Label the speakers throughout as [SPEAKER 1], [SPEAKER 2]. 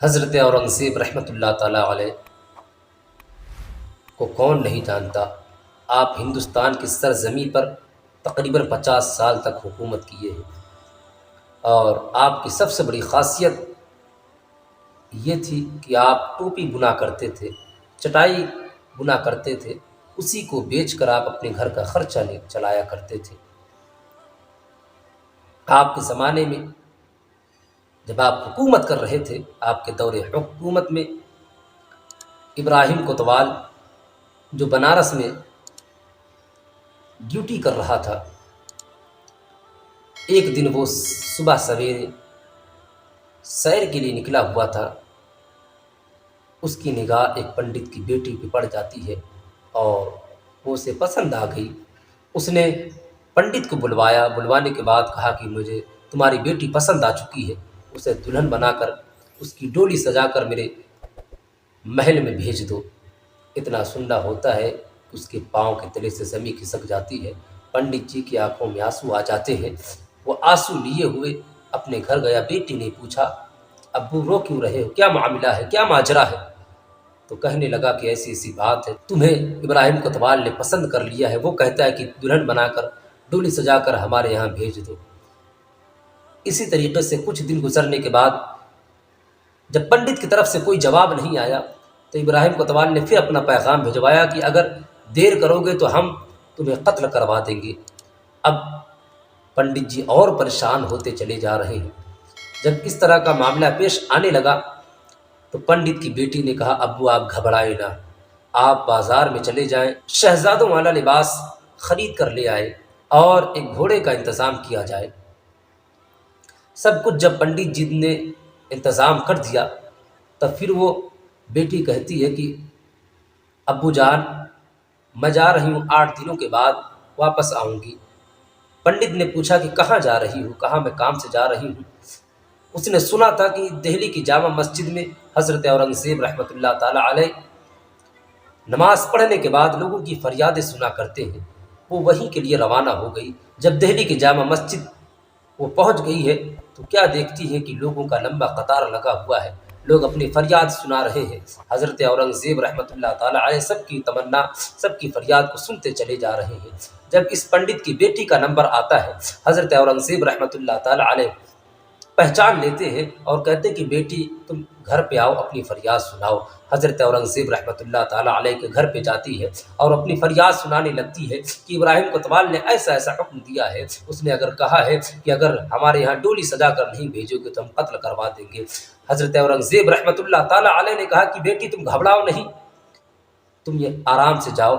[SPEAKER 1] حضرت اورنگزیب رحمۃ اللہ تعالیٰ علیہ کو کون نہیں جانتا۔ آپ ہندوستان کی سرزمین پر تقریباً 50 سال تک حکومت کیے ہیں، اور آپ کی سب سے بڑی خاصیت یہ تھی کہ آپ ٹوپی بنا کرتے تھے، چٹائی بنا کرتے تھے، اسی کو بیچ کر آپ اپنے گھر کا خرچہ چلایا کرتے تھے۔ آپ کے زمانے میں جب آپ حکومت کر رہے تھے، آپ کے دور حکومت میں ابراہیم کوتوال جو بنارس میں ڈیوٹی کر رہا تھا، ایک دن وہ صبح سویرے سیر کے لیے نکلا ہوا تھا، اس کی نگاہ ایک پنڈت کی بیٹی پہ پڑ جاتی ہے اور وہ اسے پسند آ گئی۔ اس نے پنڈت کو بلوایا، بلوانے کے بعد کہا کہ مجھے تمہاری بیٹی پسند آ چکی ہے، اسے دلہن بنا کر اس کی ڈولی سجا کر میرے محل میں بھیج دو۔ اتنا سننا ہوتا ہے کہ اس کے پاؤں کے تلے سے زمین کھسک جاتی ہے، پنڈت جی کی آنکھوں میں آنسو آ جاتے ہیں۔ وہ آنسو لیے ہوئے اپنے گھر گیا، بیٹی نے پوچھا ابو رو کیوں رہے ہو، کیا معاملہ ہے، کیا ماجرا ہے؟ تو کہنے لگا کہ ایسی ایسی بات ہے، تمہیں ابراہیم کوتوال نے پسند کر لیا ہے، وہ کہتا ہے کہ دلہن بنا کر ڈولی سجا کر ہمارے یہاں بھیج دو۔ اسی طریقے سے کچھ دن گزرنے کے بعد جب پنڈت کی طرف سے کوئی جواب نہیں آیا تو ابراہیم کوتوال نے پھر اپنا پیغام بھجوایا کہ اگر دیر کرو گے تو ہم تمہیں قتل کروا دیں گے۔ اب پنڈت جی اور پریشان ہوتے چلے جا رہے ہیں۔ جب اس طرح کا معاملہ پیش آنے لگا تو پنڈت کی بیٹی نے کہا ابو آپ گھبرائے نہ، آپ بازار میں چلے جائیں، شہزادوں والا لباس خرید کر لے آئے اور ایک گھوڑے کا انتظام کیا جائے۔ سب کچھ جب پنڈت جی نے انتظام کر دیا تب پھر وہ بیٹی کہتی ہے کہ ابو جان میں جا رہی ہوں، 8 دنوں کے بعد واپس آؤں گی۔ پنڈت نے پوچھا کہ کہاں جا رہی ہوں؟ کہا میں کام سے جا رہی ہوں۔ اس نے سنا تھا کہ دہلی کی جامع مسجد میں حضرت اورنگزیب رحمۃ اللہ تعالیٰ علیہ نماز پڑھنے کے بعد لوگوں کی فریادیں سنا کرتے ہیں، وہ وہیں کے لیے روانہ ہو گئی۔ جب دہلی کی جامع مسجد وہ پہنچ گئی ہے تو کیا دیکھتی ہے کہ لوگوں کا لمبا قطار لگا ہوا ہے، لوگ اپنی فریاد سنا رہے ہیں۔ حضرت اورنگزیب رحمۃ اللہ تعالیٰ علیہ سب کی تمنا، سب کی فریاد کو سنتے چلے جا رہے ہیں۔ جب اس پنڈت کی بیٹی کا نمبر آتا ہے، حضرت اورنگزیب رحمۃ اللہ تعالیٰ علیہ پہچان لیتے ہیں اور کہتے ہیں کہ بیٹی تم گھر پہ آؤ، اپنی فریاد سناؤ۔ حضرت اورنگزیب رحمۃ اللہ تعالیٰ علیہ کے گھر پہ جاتی ہے اور اپنی فریاد سنانے لگتی ہے کہ ابراہیم کوتوال نے ایسا ایسا حکم دیا ہے، اس نے اگر کہا ہے کہ اگر ہمارے یہاں ڈولی سجا کر نہیں بھیجو گے تو ہم قتل کروا دیں گے۔ حضرت اورنگزیب رحمۃ اللہ تعالیٰ علیہ نے کہا کہ بیٹی تم گھبراؤ نہیں، تم یہ آرام سے جاؤ،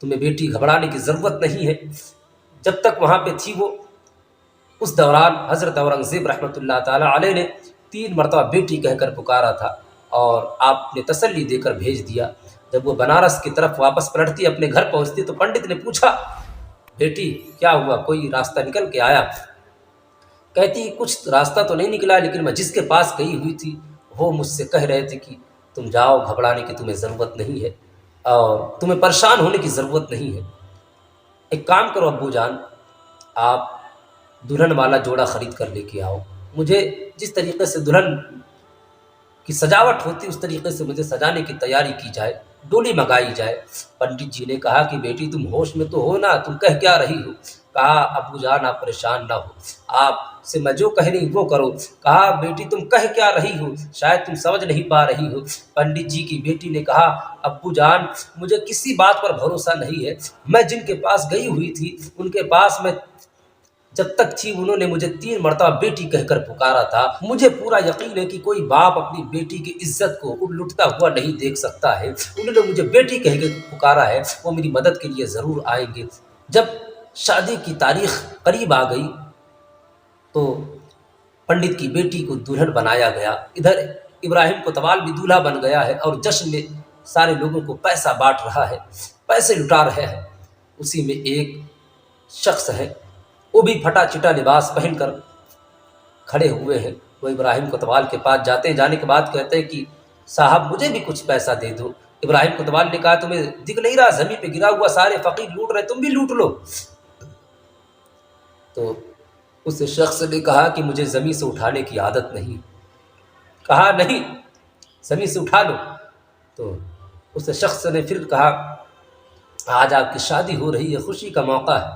[SPEAKER 1] تمہیں بیٹی گھبرانے کی ضرورت نہیں ہے۔ جب تک وہاں پہ تھی وہ، اس دوران حضرت اورنگزیب رحمۃ اللہ تعالیٰ علیہ نے 3 مرتبہ بیٹی کہہ کر پکارا تھا اور آپ نے تسلی دے کر بھیج دیا۔ جب وہ بنارس کی طرف واپس پلٹتی، اپنے گھر پہنچتی تو پنڈت نے پوچھا بیٹی کیا ہوا، کوئی راستہ نکل کے آیا؟ کہتی کچھ راستہ تو نہیں نکلا، لیکن میں جس کے پاس گئی ہوئی تھی وہ مجھ سے کہہ رہے تھے کہ تم جاؤ، گھبرانے کی تمہیں ضرورت نہیں ہے اور تمہیں پریشان ہونے کی ضرورت نہیں ہے۔ ایک کام کرو ابو جان، آپ دلہن والا جوڑا خرید کر لے کے آؤ، مجھے جس طریقے سے دلہن کی سجاوٹ ہوتی اس طریقے سے مجھے سجانے کی تیاری کی جائے، ڈولی منگائی جائے۔ پنڈت جی نے کہا کہ بیٹی تم ہوش میں تو ہو نا، تم کہہ کیا رہی ہو؟ کہا ابو جان آپ پریشان نہ ہو، آپ سے میں جو کہہ رہی وہ کرو۔ کہا بیٹی تم کہہ کیا رہی ہو، شاید تم سمجھ نہیں پا رہی ہو۔ پنڈت جی کی بیٹی نے کہا ابو جان مجھے کسی بات پر بھروسہ نہیں ہے، میں جن کے پاس گئی ہوئی تھی ان کے پاس میں جب تک تھی انہوں نے مجھے 3 مرتبہ بیٹی کہہ کر پکارا تھا۔ مجھے پورا یقین ہے کہ کوئی باپ اپنی بیٹی کی عزت کو لٹتا ہوا نہیں دیکھ سکتا ہے، انہوں نے مجھے بیٹی کہہ کے پکارا ہے، وہ میری مدد کے لیے ضرور آئیں گے۔ جب شادی کی تاریخ قریب آ گئی تو پنڈت کی بیٹی کو دلہن بنایا گیا، ادھر ابراہیم کوتوال بھی دولہا بن گیا ہے اور جشن میں سارے لوگوں کو پیسہ بانٹ رہا ہے، پیسے لٹا رہے ہیں۔ اسی میں ایک شخص ہے، وہ بھی پھٹا چٹا لباس پہن کر کھڑے ہوئے ہیں، وہ ابراہیم کوتوال کے پاس جاتے ہیں، جانے کے بعد کہتے ہیں کہ صاحب مجھے بھی کچھ پیسہ دے دو۔ ابراہیم کوتوال نے کہا تمہیں دکھ نہیں رہا زمین پہ گرا ہوا سارے فقیر لوٹ رہے، تم بھی لوٹ لو۔ تو اس شخص نے کہا کہ مجھے زمین سے اٹھانے کی عادت نہیں۔ کہا نہیں، زمین سے اٹھا لو۔ تو اس شخص نے پھر کہا آج آپ کی شادی ہو رہی ہے، خوشی کا موقع ہے،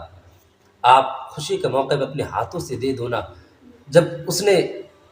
[SPEAKER 1] آپ خوشی کے موقع میں اپنے ہاتھوں سے دے دو نا۔ جب اس نے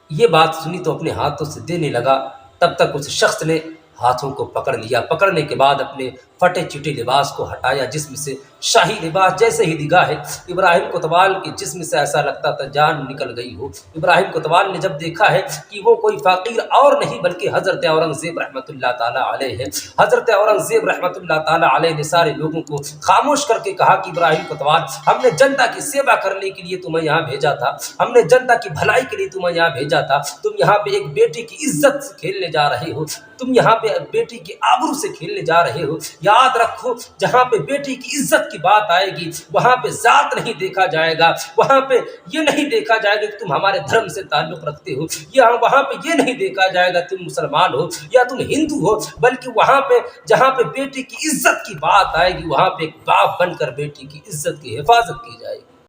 [SPEAKER 1] یہ بات سنی تو اپنے ہاتھوں سے دینے لگا، تب تک اس شخص نے ہاتھوں کو پکڑ لیا، پکڑنے کے بعد اپنے پھٹے چٹے لباس کو ہٹایا جسم سے، شاہی لباس جیسے ہی نگاہ ابراہیم کوتوال کے جسم سے ایسا لگتا تھا جان نکل گئی ہو۔ ابراہیم کوتوال نے جب دیکھا ہے کہ وہ کوئی فقیر اور نہیں بلکہ حضرت اورنگزیب رحمۃ اللہ تعالیٰ علیہ ہے، حضرت اورنگزیب رحمۃ اللہ تعالیٰ علیہ نے سارے لوگوں کو خاموش کر کے کہا کہ ابراہیم کوتوال، ہم نے جنتا کی سیوا کرنے کے لیے تمہیں یہاں بھیجا تھا، ہم نے جنتا کی بھلائی کے لیے تمہیں یہاں بھیجا تھا، تم یہاں پہ ایک بیٹی کی عزت سے کھیلنے جا رہے ہو، تم یہاں پہ بیٹی کی آبرو سے کھیلنے جا رہے ہو۔ یاد رکھو جہاں پہ بیٹی کی عزت کی بات آئے گی وہاں پہ ذات نہیں دیکھا جائے گا، وہاں پہ یہ نہیں دیکھا جائے گا کہ تم ہمارے دھرم سے تعلق رکھتے ہو، یا وہاں پہ یہ نہیں دیکھا جائے گا تم مسلمان ہو یا تم ہندو ہو، بلکہ وہاں پہ جہاں پہ بیٹی کی عزت کی بات آئے گی وہاں پہ ایک باپ بن کر بیٹی کی عزت کی حفاظت کی جائے گی۔